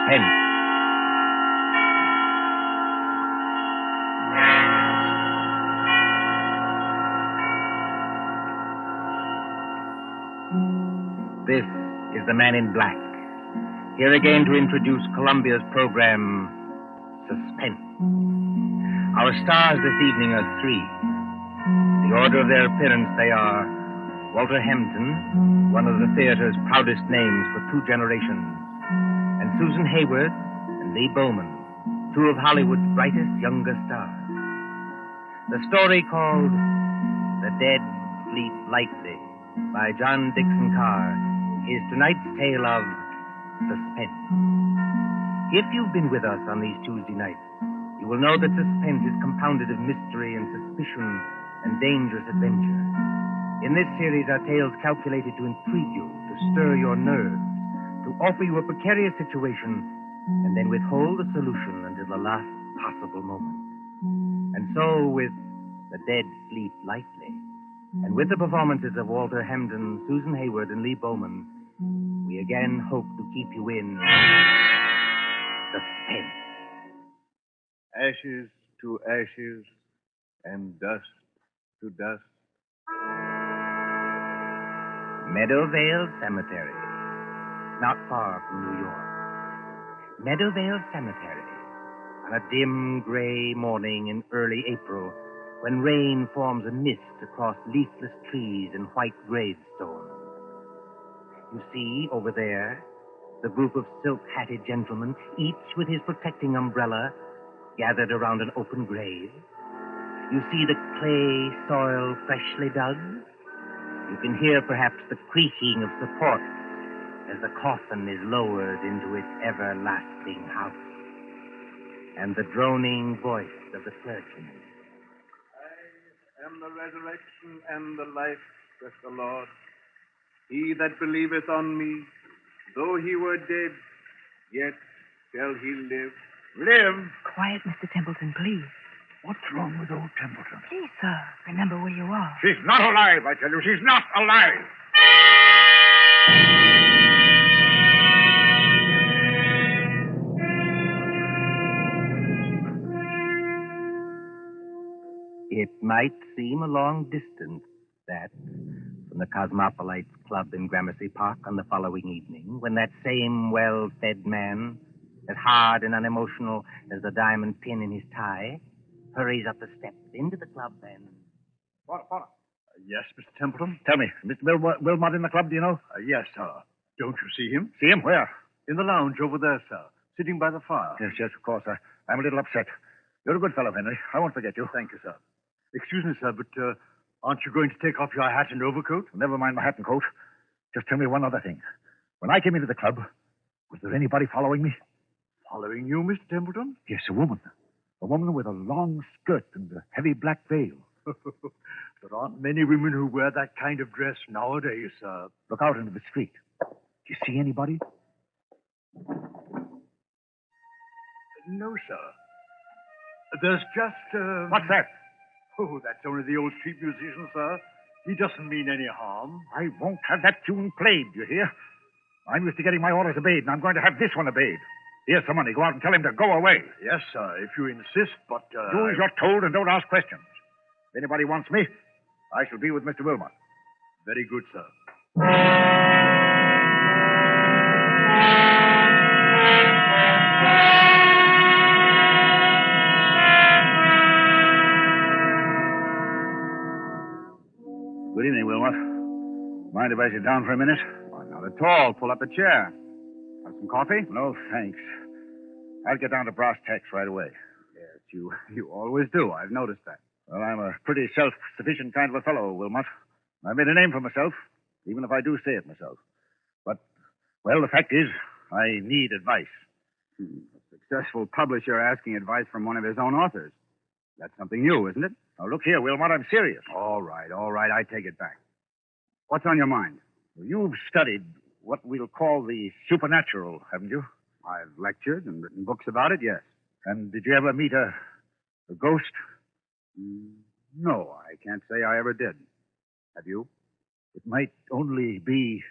Suspense. This is the Man in Black, here again to introduce Columbia's program, Suspense. Our stars this evening are three. The order of their appearance, they are Walter Hampden, one of the theater's proudest names for two generations, and Susan Hayward and Lee Bowman, two of Hollywood's brightest younger stars. The story called The Dead Sleep Lightly by John Dixon Carr is tonight's tale of suspense. If you've been with us on these Tuesday nights, you will know that suspense is compounded of mystery and suspicion and dangerous adventure. In this series are tales calculated to intrigue you, to stir your nerves, to offer you a precarious situation, and then withhold the solution until the last possible moment. And so, with The Dead Sleep Lightly, and with the performances of Walter Hampden, Susan Hayward, and Lee Bowman, we again hope to keep you in suspense. Ashes to ashes, and dust to dust. Meadowvale Cemetery, not far from New York. Meadowvale Cemetery, on a dim gray morning in early April, when rain forms a mist across leafless trees and white gravestones. You see, over there, the group of silk-hatted gentlemen, each with his protecting umbrella, gathered around an open grave. You see the clay soil freshly dug. You can hear perhaps the creaking of supports as the coffin is lowered into its everlasting house, and the droning voice of the clergyman. I am the resurrection and the life, saith the Lord. He that believeth on me, though he were dead, yet shall he live. Live? Quiet, Mr. Templeton, please. What's wrong with old Templeton? Please, sir, remember where you are. She's not alive, I tell you. She's not alive. It might seem a long distance, that, from the Cosmopolites Club in Gramercy Park on the following evening, when that same well-fed man, as hard and unemotional as the diamond pin in his tie, hurries up the steps into the club and... Porter. Yes, Mr. Templeton? Tell me, Mr. Wilmot in the club, do you know? Yes, sir. Don't you see him? See him? Where? In the lounge over there, sir. Sitting by the fire. Yes, of course. I'm a little upset. You're a good fellow, Henry. I won't forget you. Thank you, sir. Excuse me, sir, but aren't you going to take off your hat and overcoat? Never mind my hat and coat. Just tell me one other thing. When I came into the club, was there anybody following me? Following you, Mr. Templeton? Yes, a woman. A woman with a long skirt and a heavy black veil. There aren't many women who wear that kind of dress nowadays, sir. Look out into the street. Do you see anybody? No, sir. There's just, What's that? Oh, that's only the old street musician, sir. He doesn't mean any harm. I won't have that tune played, you hear? I'm used to getting my orders obeyed, and I'm going to have this one obeyed. Here's some money. Go out and tell him to go away. Yes, sir, if you insist, but... Do as you're told and don't ask questions. If anybody wants me, I shall be with Mr. Wilmot. Very good, sir. Good evening, Wilmot. Mind if I sit down for a minute? Oh, not at all. Pull up a chair. Have some coffee? No, thanks. I'll get down to brass tacks right away. Yes, you always do. I've noticed that. Well, I'm a pretty self-sufficient kind of a fellow, Wilmot. I made a name for myself, even if I do say it myself. But, well, the fact is, I need advice. A successful publisher asking advice from one of his own authors. That's something new, isn't it? Now, look here, Wilmot, I'm serious. All right. I take it back. What's on your mind? Well, you've studied what we'll call the supernatural, haven't you? I've lectured and written books about it, yes. And did you ever meet a ghost? No, I can't say I ever did. Have you? It might only be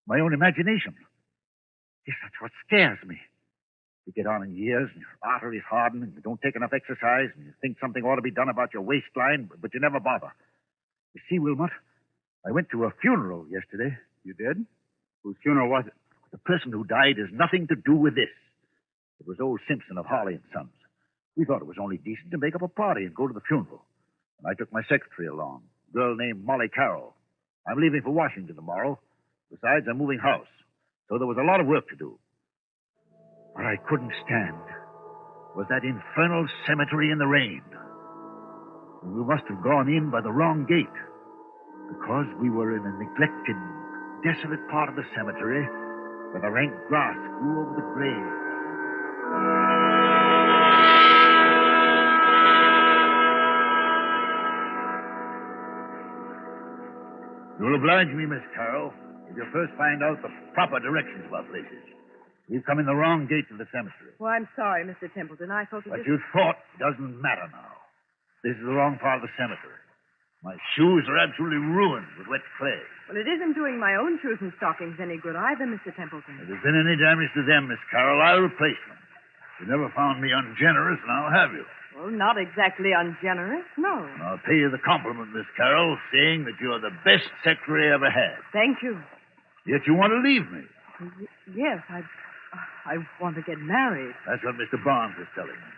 my own imagination. Yes, that's what scares me. You get on in years, and your arteries harden, and you don't take enough exercise, and you think something ought to be done about your waistline, but you never bother. You see, Wilmot, I went to a funeral yesterday. You did? Whose funeral was it? The person who died has nothing to do with this. It was old Simpson of Harley and Sons. We thought it was only decent to make up a party and go to the funeral. And I took my secretary along, a girl named Molly Carroll. I'm leaving for Washington tomorrow. Besides, I'm moving house. So there was a lot of work to do. What I couldn't stand was that infernal cemetery in the rain. We must have gone in by the wrong gate, because we were in a neglected, desolate part of the cemetery where the rank grass grew over the graves. You'll oblige me, Miss Carroll, if you first find out the proper directions of our places. We've come in the wrong gate to the cemetery. Well, I'm sorry, Mr. Templeton. I thought What you thought doesn't matter now. This is the wrong part of the cemetery. My shoes are absolutely ruined with wet clay. Well, it isn't doing my own shoes and stockings any good either, Mr. Templeton. If there's been any damage to them, Miss Carroll, I'll replace them. You never found me ungenerous, now have you? Well, not exactly ungenerous, no. I'll pay you the compliment, Miss Carroll, saying that you're the best secretary I ever had. Thank you. Yet you want to leave me. Yes, I want to get married. That's what Mr. Barnes was telling me.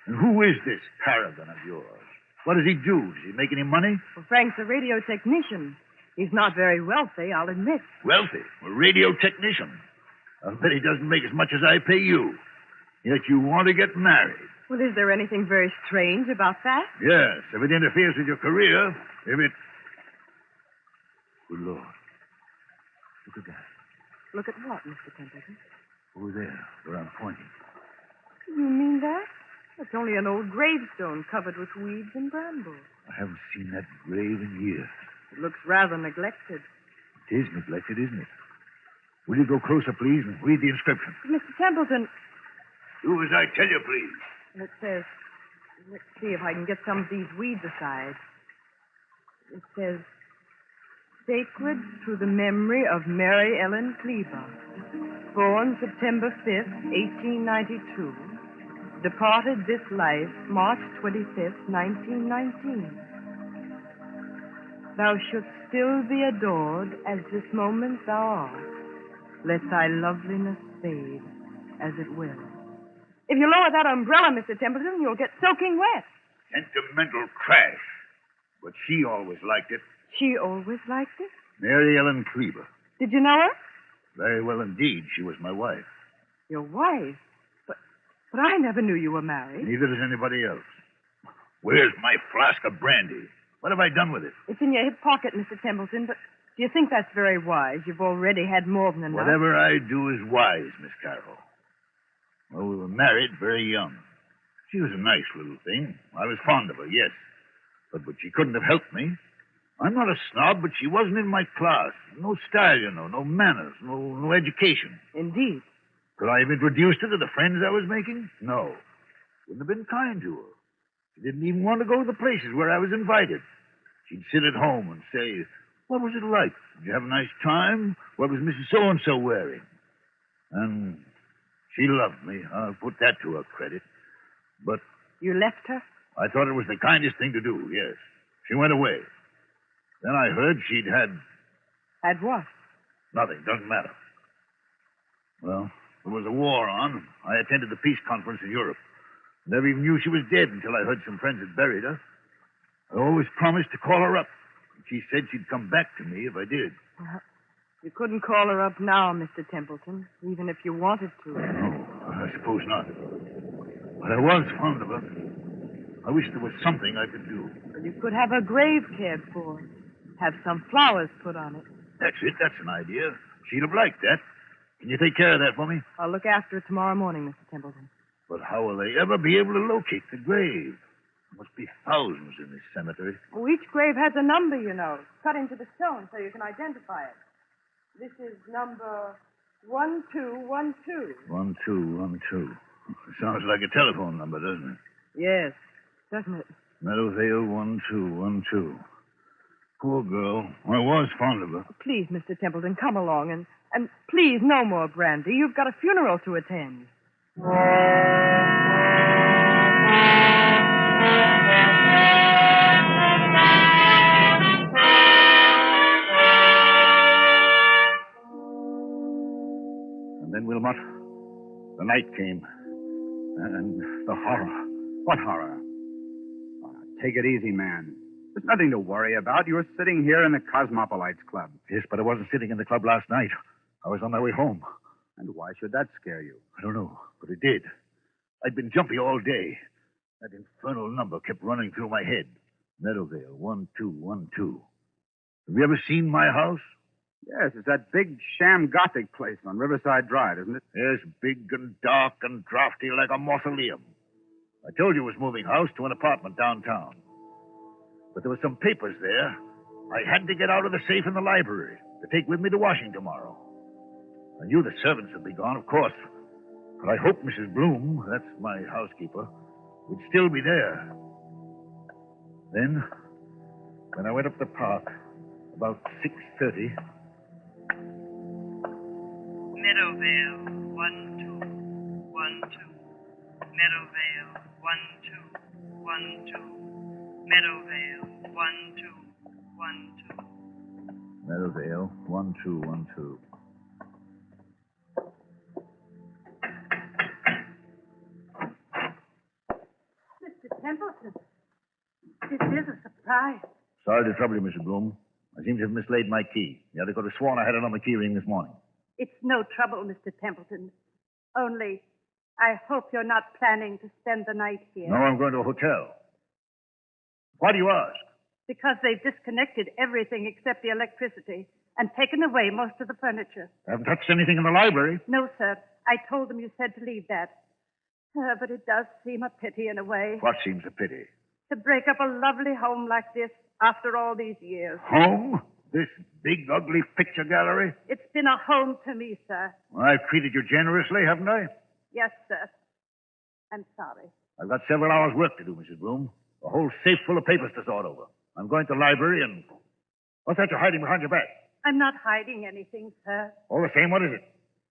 And who is this paragon of yours? What does he do? Does he make any money? Well, Frank's a radio technician. He's not very wealthy, I'll admit. Wealthy? A radio technician? I'll bet he doesn't make as much as I pay you. Yet you want to get married. Well, is there anything very strange about that? Yes, if it interferes with your career, if it... Good Lord. Look at that. Look at what, Mr. Templeton? Over there, where I'm pointing. You mean that? It's only an old gravestone covered with weeds and brambles. I haven't seen that grave in years. It looks rather neglected. It is neglected, isn't it? Will you go closer, please, and read the inscription? Mr. Templeton, Do as I tell you, please. it says... Let's see if I can get some of these weeds aside. It says... Sacred to the memory of Mary Ellen Cleaver, born September 5th, 1892, departed this life March 25th, 1919. Thou shouldst still be adored as this moment thou art. Let thy loveliness fade as it will. If you lower that umbrella, Mr. Templeton, you'll get soaking wet. Sentimental trash. But she always liked it. She always liked it. Mary Ellen Cleaver. Did you know her? Very well indeed. She was my wife. Your wife? But I never knew you were married. Neither does anybody else. Where's my flask of brandy? What have I done with it? It's in your hip pocket, Mr. Templeton, but do you think that's very wise? You've already had more than enough. Whatever I do is wise, Miss Carroll. Well, we were married very young. She was a nice little thing. I was fond of her, yes. But she couldn't have helped me. I'm not a snob, but she wasn't in my class. No style, you know, no manners, no education. Indeed. Could I have introduced her to the friends I was making? No. Wouldn't have been kind to her. She didn't even want to go to the places where I was invited. She'd sit at home and say, what was it like? Did you have a nice time? What was Mrs. So-and-so wearing? And she loved me. I'll put that to her credit. But... You left her? I thought it was the kindest thing to do, yes. She went away. Then I heard she'd had... Had what? Nothing. Doesn't matter. Well, there was a war on. I attended the peace conference in Europe. Never even knew she was dead until I heard some friends had buried her. I always promised to call her up. She said she'd come back to me if I did. You couldn't call her up now, Mr. Templeton, even if you wanted to. No, I suppose not. But I was fond of her. I wish there was something I could do. Well, you could have her grave cared for. Have some flowers put on it. That's it. That's an idea. She'd have liked that. Can you take care of that for me? I'll look after it tomorrow morning, Mr. Templeton. But how will they ever be able to locate the grave? There must be thousands in this cemetery. Oh, each grave has a number, you know, cut into the stone so you can identify it. This is number 1212. 1212. Sounds like a telephone number, doesn't it? Yes, doesn't it? Meadowvale 1212. Poor girl. I was fond of her. Please, Mr. Templeton, come along and please, no more brandy. You've got a funeral to attend. And then, Wilmot, the night came. And the horror. What horror? Oh, take it easy, man. There's nothing to worry about. You were sitting here in the Cosmopolites Club. Yes, but I wasn't sitting in the club last night. I was on my way home. And why should that scare you? I don't know, but it did. I'd been jumpy all day. That infernal number kept running through my head. Meadowvale, 1212. Have you ever seen my house? Yes, it's that big sham Gothic place on Riverside Drive, isn't it? Yes, big and dark and drafty like a mausoleum. I told you it was moving house to an apartment downtown. But there were some papers there I had to get out of the safe in the library to take with me to Washington tomorrow. I knew the servants would be gone, of course. But I hoped Mrs. Bloom, that's my housekeeper, would still be there. Then, when I went up the park, about 6:30... Meadowvale, 1212. Meadowvale, 1212. Meadowvale, 1212. Meadowvale, 1212. Mr. Templeton, this is a surprise. Sorry to trouble you, Mrs. Bloom. I seem to have mislaid my key. The other could have sworn I had it on the key ring this morning. It's no trouble, Mr. Templeton. Only, I hope you're not planning to spend the night here. No, I'm going to a hotel. Why do you ask? Because they've disconnected everything except the electricity and taken away most of the furniture. I haven't touched anything in the library. No, sir. I told them you said to leave that. But it does seem a pity in a way. What seems a pity? To break up a lovely home like this after all these years. Home? This big, ugly picture gallery? It's been a home to me, sir. Well, I've treated you generously, haven't I? Yes, sir. I'm sorry. I've got several hours' work to do, Mrs. Bloom. A whole safe full of papers to sort over. I'm going to the library and... What's that you're hiding behind your back? I'm not hiding anything, sir. All the same, what is it?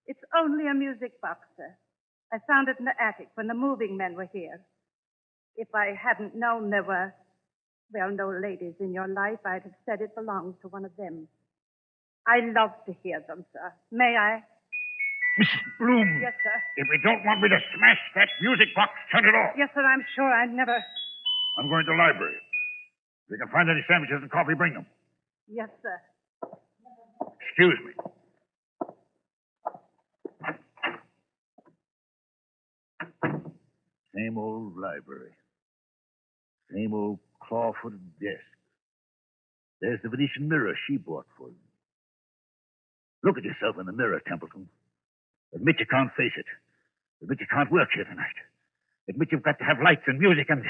It's only a music box, sir. I found it in the attic when the moving men were here. If I hadn't known there were, well, no ladies in your life, I'd have said it belonged to one of them. I love to hear them, sir. May I? Mrs. Bloom. Yes, sir. If you don't want me to smash that music box, turn it off. Yes, sir, I'm sure I never... I'm going to the library. If you can find any sandwiches and coffee, bring them. Yes, sir. Excuse me. Same old library. Same old claw-footed desk. There's the Venetian mirror she bought for you. Look at yourself in the mirror, Templeton. Admit you can't face it. Admit you can't work here tonight. Admit you've got to have lights and music and...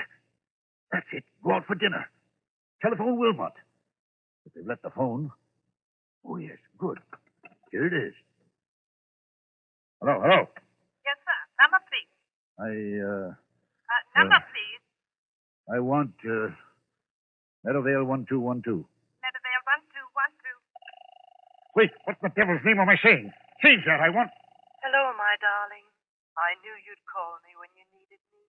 That's it. Go out for dinner. Telephone Wilmot. If they've let the phone... Oh, yes. Good. Here it is. Hello. Yes, sir. Number, please. Number, please. I want, Meadowvale 1212. Meadowvale 1212. Wait, what the devil's name am I saying? Change that, I want... Hello, my darling. I knew you'd call me when you needed me.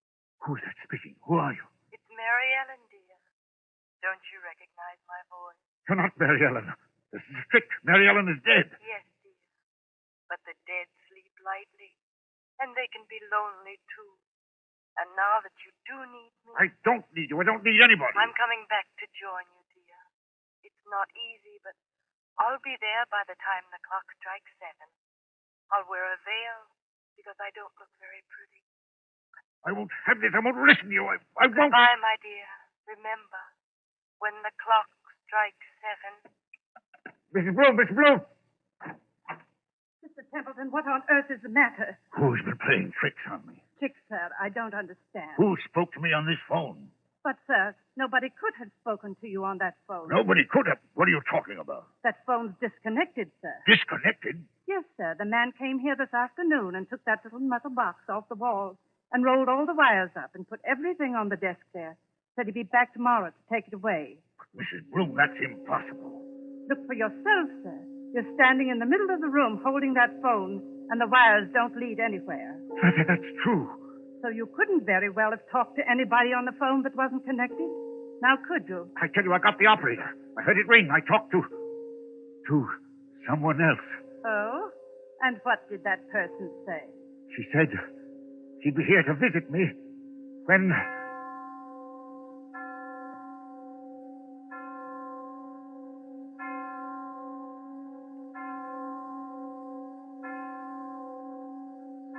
Who's that speaking? Who are you? It's Mary Ellen, dear. Don't you recognize my voice? You're not Mary Ellen. This is a trick. Mary Ellen is dead. Yes, dear. But the dead sleep lightly, and they can be lonely, too. And now that you do need me... I don't need you. I don't need anybody. I'm coming back to join you, dear. It's not easy, but I'll be there by the time the clock strikes 7. I'll wear a veil because I don't look very pretty. I won't have this. I won't listen to you. I won't. Goodbye, my dear. Remember, when the clock strikes 7... Mrs. Bloom. Mr. Templeton, what on earth is the matter? Who's been playing tricks on me? Tricks, sir. I don't understand. Who spoke to me on this phone? But, sir, nobody could have spoken to you on that phone. Nobody could have. What are you talking about? That phone's disconnected, sir. Disconnected? Yes, sir. The man came here this afternoon and took that little metal box off the wall and rolled all the wires up and put everything on the desk there. Said he'd be back tomorrow to take it away. Mrs. Bloom, that's impossible. Look for yourself, sir. You're standing in the middle of the room holding that phone and the wires don't lead anywhere. That's true. So you couldn't very well have talked to anybody on the phone that wasn't connected? Now, could you? I tell you, I got the operator. I heard it ring. I talked to someone else. Oh? And what did that person say? She said she'd be here to visit me when...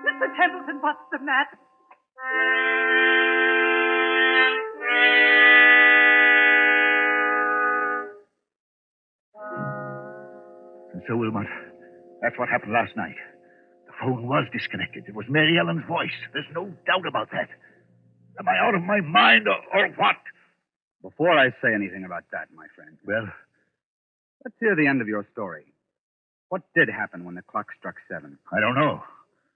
Mr. Templeton, what's the matter? And so, Wilmot, that's what happened last night. The phone was disconnected. It was Mary Ellen's voice. There's no doubt about that. Am I out of my mind or what? Before I say anything about that, my friend. Well? Let's hear the end of your story. What did happen when the clock struck 7? I don't know.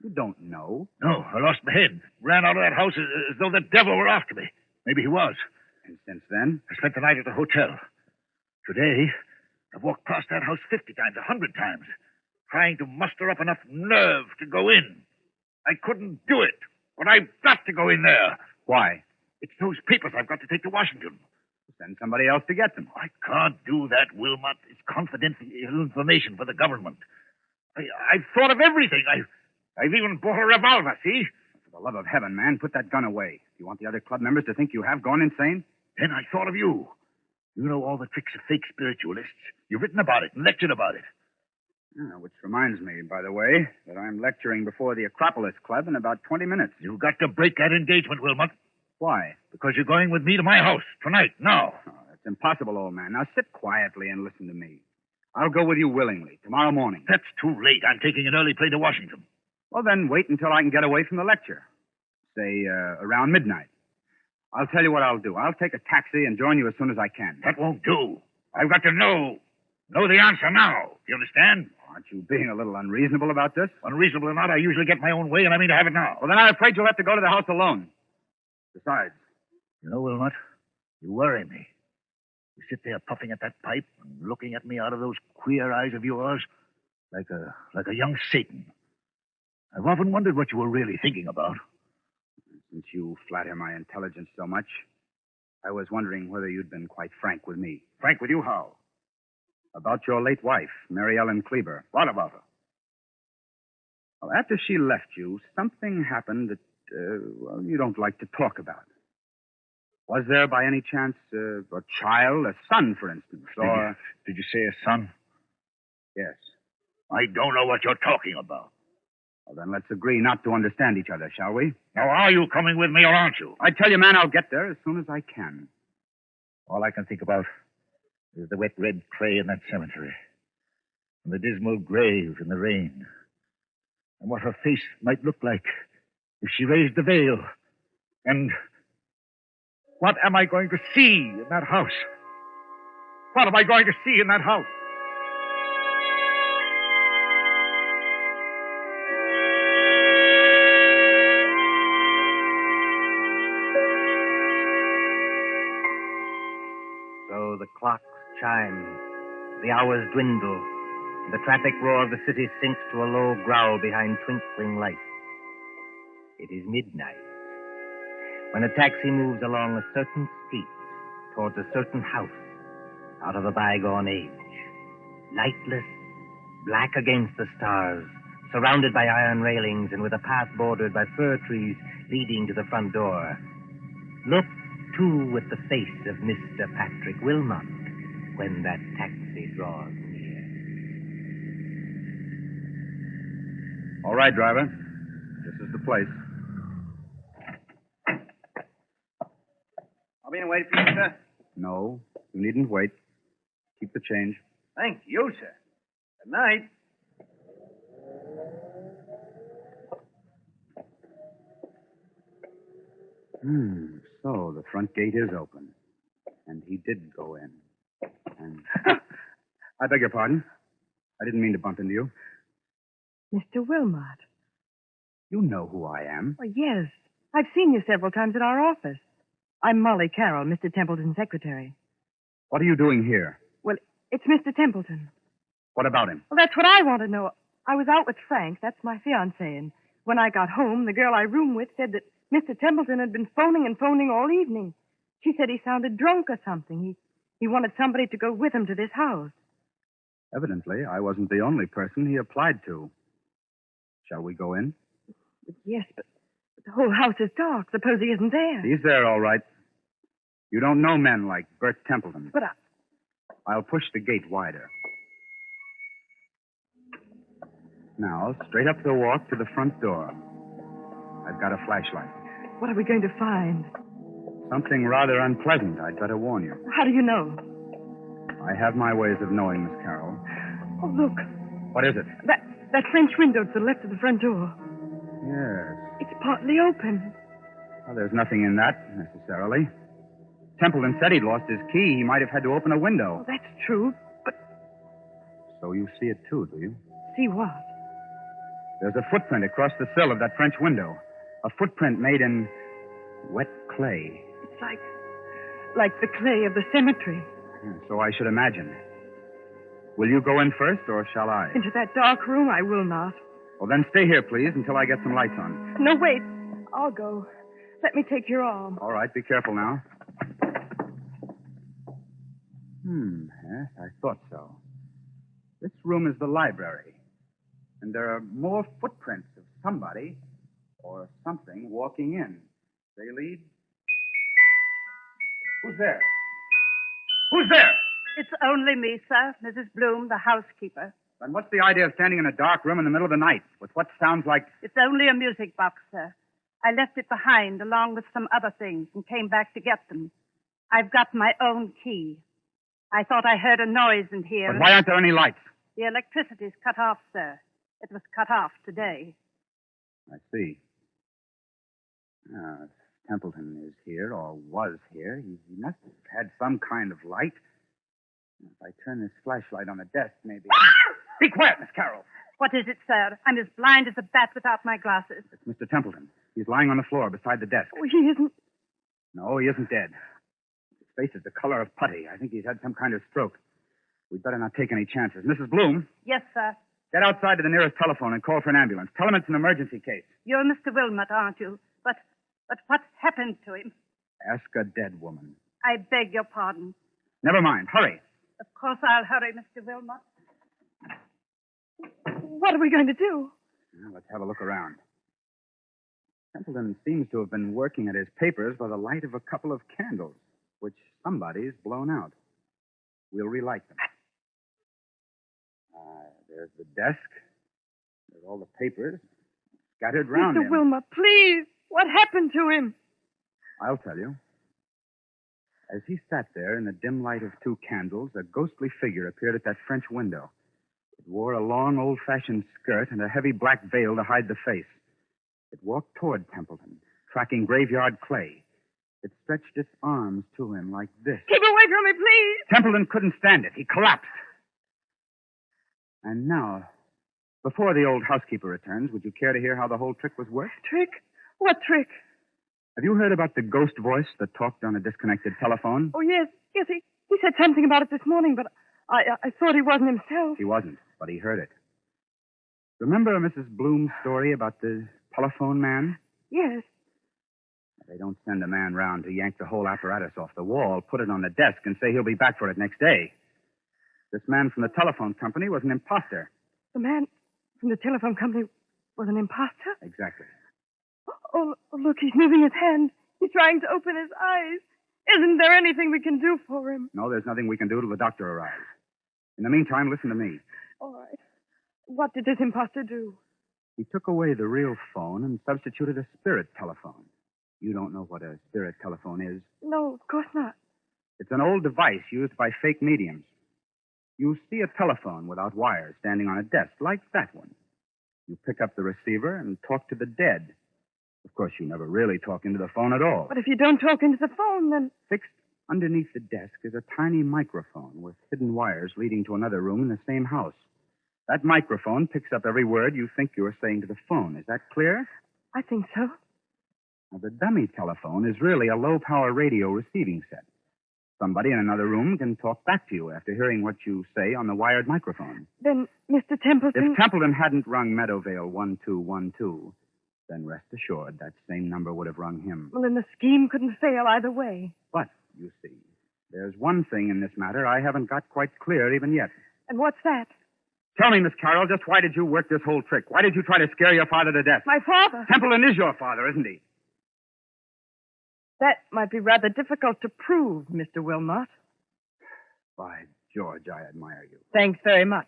You don't know? No, I lost my head. Ran out of that house as though the devil were after me. Maybe he was. And since then? I spent the night at the hotel. Today, I've walked past that house 50 times, 100 times, trying to muster up enough nerve to go in. I couldn't do it, but I've got to go in there. Why? It's those papers I've got to take to Washington. Send somebody else to get them. I can't do that, Wilmot. It's confidential information for the government. I've thought of everything. I've even bought a revolver, see? For the love of heaven, man, put that gun away. Do you want the other club members to think you have gone insane? Then I thought of you. You know all the tricks of fake spiritualists. You've written about it and lectured about it. Which reminds me, by the way, that I'm lecturing before the Acropolis Club in about 20 minutes. You've got to break that engagement, Wilmot. Why? Because you're going with me to my house tonight, now. Oh, that's impossible, old man. Now sit quietly and listen to me. I'll go with you willingly, tomorrow morning. That's too late. I'm taking an early plane to Washington. Well, then wait until I can get away from the lecture. Say, around midnight. I'll tell you what I'll do. I'll take a taxi and join you as soon as I can. That won't do. I've got to know the answer now. You understand? Aren't you being a little unreasonable about this? Unreasonable or not, I usually get my own way, and I mean to have it now. Well, then I'm afraid you'll have to go to the house alone. Besides... You know, Wilmot, you worry me. You sit there puffing at that pipe and looking at me out of those queer eyes of yours like a young Satan. I've often wondered what you were really thinking about. Since you flatter my intelligence so much, I was wondering whether you'd been quite frank with me. Frank with you how? About your late wife, Mary Ellen Kleber. What about her? Well, after she left you, something happened that, you don't like to talk about. Was there, by any chance, a child, a son, for instance, or... Did you say a son? Yes. I don't know what you're talking about. Well, then let's agree not to understand each other, shall we? Now, are you coming with me or aren't you? I tell you, man, I'll get there as soon as I can. All I can think about is the wet red clay in that cemetery, and the dismal grave in the rain, and what her face might look like if she raised the veil, and what am I going to see in that house? What am I going to see in that house? So the clocks chime, the hours dwindle, and the traffic roar of the city sinks to a low growl behind twinkling lights. It is midnight, when a taxi moves along a certain street towards a certain house out of a bygone age. Lightless, black against the stars, surrounded by iron railings and with a path bordered by fir trees leading to the front door. Look, too, at the face of Mr. Patrick Wilmot when that taxi draws near. All right, driver. This is the place. I'll be in wait for you, sir. No, you needn't wait. Keep the change. Thank you, sir. Good night. So the front gate is open. And he did go in. And... I beg your pardon. I didn't mean to bump into you. Mr. Wilmot. You know who I am. Oh, yes. I've seen you several times at our office. I'm Molly Carroll, Mr. Templeton's secretary. What are you doing here? Well, it's Mr. Templeton. What about him? Well, that's what I want to know. I was out with Frank, that's my fiancé, and when I got home, the girl I room with said that Mr. Templeton had been phoning and phoning all evening. She said he sounded drunk or something. He wanted somebody to go with him to this house. Evidently, I wasn't the only person he applied to. Shall we go in? Yes, but the whole house is dark. Suppose he isn't there. He's there, all right. You don't know men like Bert Templeton. But I'll push the gate wider. Now, straight up the walk to the front door. I've got a flashlight. What are we going to find? Something rather unpleasant, I'd better warn you. How do you know? I have my ways of knowing, Miss Carroll. Oh, look. What is it? That French window to the left of the front door. Yes. It's partly open. Well, there's nothing in that, necessarily. Templeton said he'd lost his key. He might have had to open a window. Oh, that's true, but... So you see it, too, do you? See what? There's a footprint across the sill of that French window. A footprint made in wet clay. It's like the clay of the cemetery. So I should imagine. Will you go in first, or shall I? Into that dark room, I will not. Well, then stay here, please, until I get some lights on. No, wait. I'll go. Let me take your arm. All right, be careful now. Yes, I thought so. This room is the library. And there are more footprints of somebody or something walking in. They lead... Who's there? Who's there? It's only me, sir. Mrs. Bloom, the housekeeper. Then what's the idea of standing in a dark room in the middle of the night with what sounds like... It's only a music box, sir. I left it behind along with some other things and came back to get them. I've got my own key. I thought I heard a noise in here. But why aren't there any lights? The electricity's cut off, sir. It was cut off today. I see. If Templeton is here, or was here, he must have had some kind of light. If I turn this flashlight on the desk, maybe... Be quiet, Miss Carroll. What is it, sir? I'm as blind as a bat without my glasses. It's Mr. Templeton. He's lying on the floor beside the desk. Oh, he isn't... No, he isn't dead. His face is the color of putty. I think he's had some kind of stroke. We'd better not take any chances. Mrs. Bloom? Yes, sir. Get outside to the nearest telephone and call for an ambulance. Tell him it's an emergency case. You're Mr. Wilmot, aren't you? But what's happened to him? Ask a dead woman. I beg your pardon. Never mind. Hurry. Of course I'll hurry, Mr. Wilmot. What are we going to do? Now, let's have a look around. Templeton seems to have been working at his papers by the light of a couple of candles, which somebody's blown out. We'll relight them. There's the desk. There's all the papers scattered round Mr. him. Wilmot, please. What happened to him? I'll tell you. As he sat there in the dim light of two candles, a ghostly figure appeared at that French window. It wore a long, old-fashioned skirt and a heavy black veil to hide the face. It walked toward Templeton, tracking graveyard clay. It stretched its arms to him like this. Keep away from me, please. Templeton couldn't stand it. He collapsed. And now, before the old housekeeper returns, would you care to hear how the whole trick was worked? Trick? What trick? Have you heard about the ghost voice that talked on a disconnected telephone? Oh, yes. Yes, he said something about it this morning, but I thought he wasn't himself. He wasn't, but he heard it. Remember Mrs. Bloom's story about the telephone man? Yes. They don't send a man round to yank the whole apparatus off the wall, put it on the desk, and say he'll be back for it next day. This man from the telephone company was an imposter. The man from the telephone company was an imposter? Exactly. Oh, look, he's moving his hand. He's trying to open his eyes. Isn't there anything we can do for him? No, there's nothing we can do till the doctor arrives. In the meantime, listen to me. All right. What did this imposter do? He took away the real phone and substituted a spirit telephone. You don't know what a spirit telephone is? No, of course not. It's an old device used by fake mediums. You see a telephone without wires standing on a desk, like that one. You pick up the receiver and talk to the dead. Of course, you never really talk into the phone at all. But if you don't talk into the phone, then... Fixed underneath the desk is a tiny microphone with hidden wires leading to another room in the same house. That microphone picks up every word you think you're saying to the phone. Is that clear? I think so. Now, the dummy telephone is really a low-power radio receiving set. Somebody in another room can talk back to you after hearing what you say on the wired microphone. Then, Mr. Templeton... If Templeton hadn't rung Meadowvale 1212, then rest assured that same number would have rung him. Well, then the scheme couldn't fail either way. But, you see, there's one thing in this matter I haven't got quite clear even yet. And what's that? Tell me, Miss Carroll, just why did you work this whole trick? Why did you try to scare your father to death? My father? Templeton is your father, isn't he? That might be rather difficult to prove, Mr. Wilmot. By George, I admire you. Thanks very much.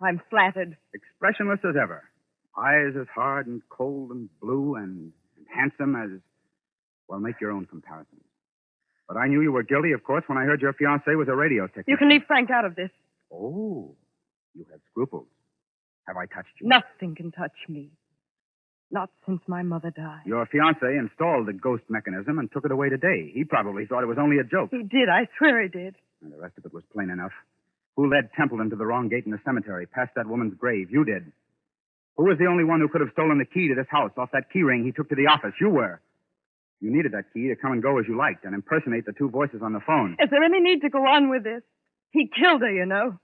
I'm flattered. Expressionless as ever. Eyes as hard and cold and blue and handsome as... Well, make your own comparisons. But I knew you were guilty, of course, when I heard your fiancé was a radio technician. You can leave Frank out of this. Oh, you have scruples. Have I touched you? Nothing can touch me. Not since my mother died. Your fiancé installed the ghost mechanism and took it away today. He probably thought it was only a joke. He did. I swear he did. And the rest of it was plain enough. Who led Templeton to the wrong gate in the cemetery, past that woman's grave? You did. Who was the only one who could have stolen the key to this house off that key ring he took to the office? You were. You needed that key to come and go as you liked and impersonate the two voices on the phone. Is there any need to go on with this? He killed her, you know.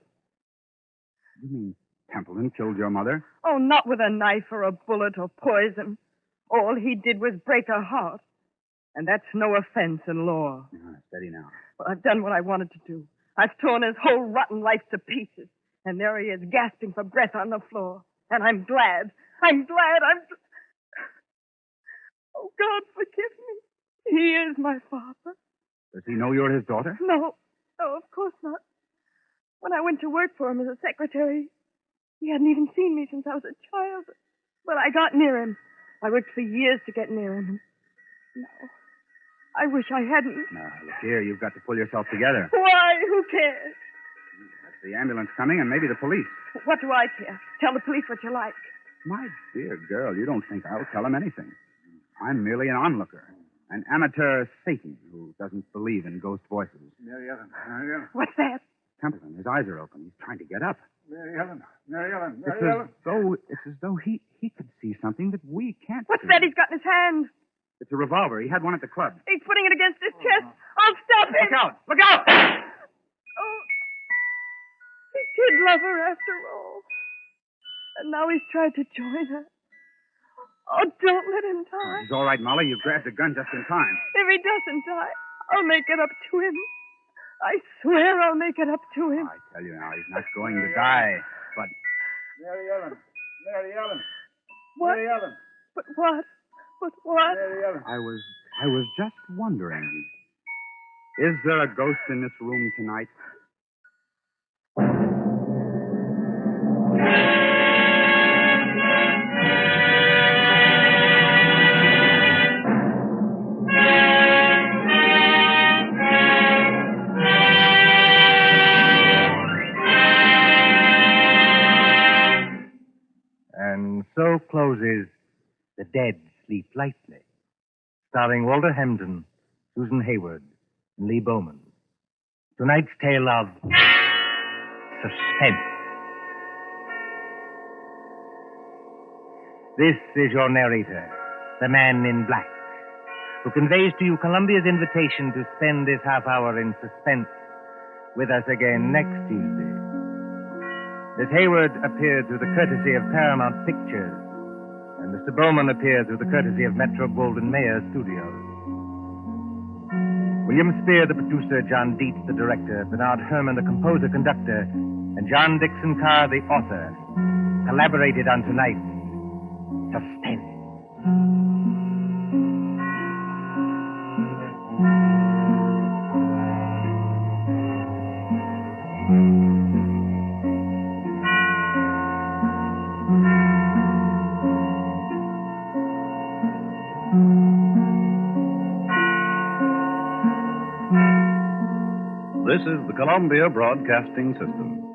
You mean Templeton killed your mother? Oh, not with a knife or a bullet or poison. All he did was break her heart. And that's no offense in law. Steady now. Well, I've done what I wanted to do. I've torn his whole rotten life to pieces. And there he is, gasping for breath on the floor. And I'm glad. Oh, God, forgive me. He is my father. Does he know you're his daughter? No, of course not. When I went to work for him as a secretary, he hadn't even seen me since I was a child. But I got near him. I worked for years to get near him. No, I wish I hadn't. No, look here, you've got to pull yourself together. Why? Who cares? That's the ambulance coming and maybe the police. What do I care? Tell the police what you like. My dear girl, you don't think I'll tell them anything. I'm merely an onlooker. An amateur Satan who doesn't believe in ghost voices. Mary Ellen. What's that? Templeton, his eyes are open. He's trying to get up. Mary Ellen. It's as though he could see something that we can't What's see. that he's got in his hand? It's a revolver. He had one at the club. He's putting it against his chest. I'll stop him. Look out! Look out! Oh, he did love her after all. And now he's tried to join her. Oh, don't let him die. He's all right, Molly. You grabbed the gun just in time. If he doesn't die, I'll make it up to him. I swear I'll make it up to him. I tell you now, he's not going to die. But... Mary Ellen. What? Mary Ellen. But what? But what? Mary Ellen. I was just wondering. Is there a ghost in this room tonight? And so closes The Dead Sleep Lightly, starring Walter Hampden, Susan Hayward, and Lee Bowman. Tonight's tale of Suspense. This is your narrator, the man in black, who conveys to you Columbia's invitation to spend this half hour in suspense with us again next Tuesday. Miss Hayward appeared through the courtesy of Paramount Pictures, and Mr. Bowman appeared through the courtesy of Metro-Goldwyn-Mayer Studios. William Spear, the producer, John Dietz, the director, Bernard Herrmann, the composer-conductor, and John Dixon Carr, the author, collaborated on tonight's Suspense. This is the Columbia Broadcasting System.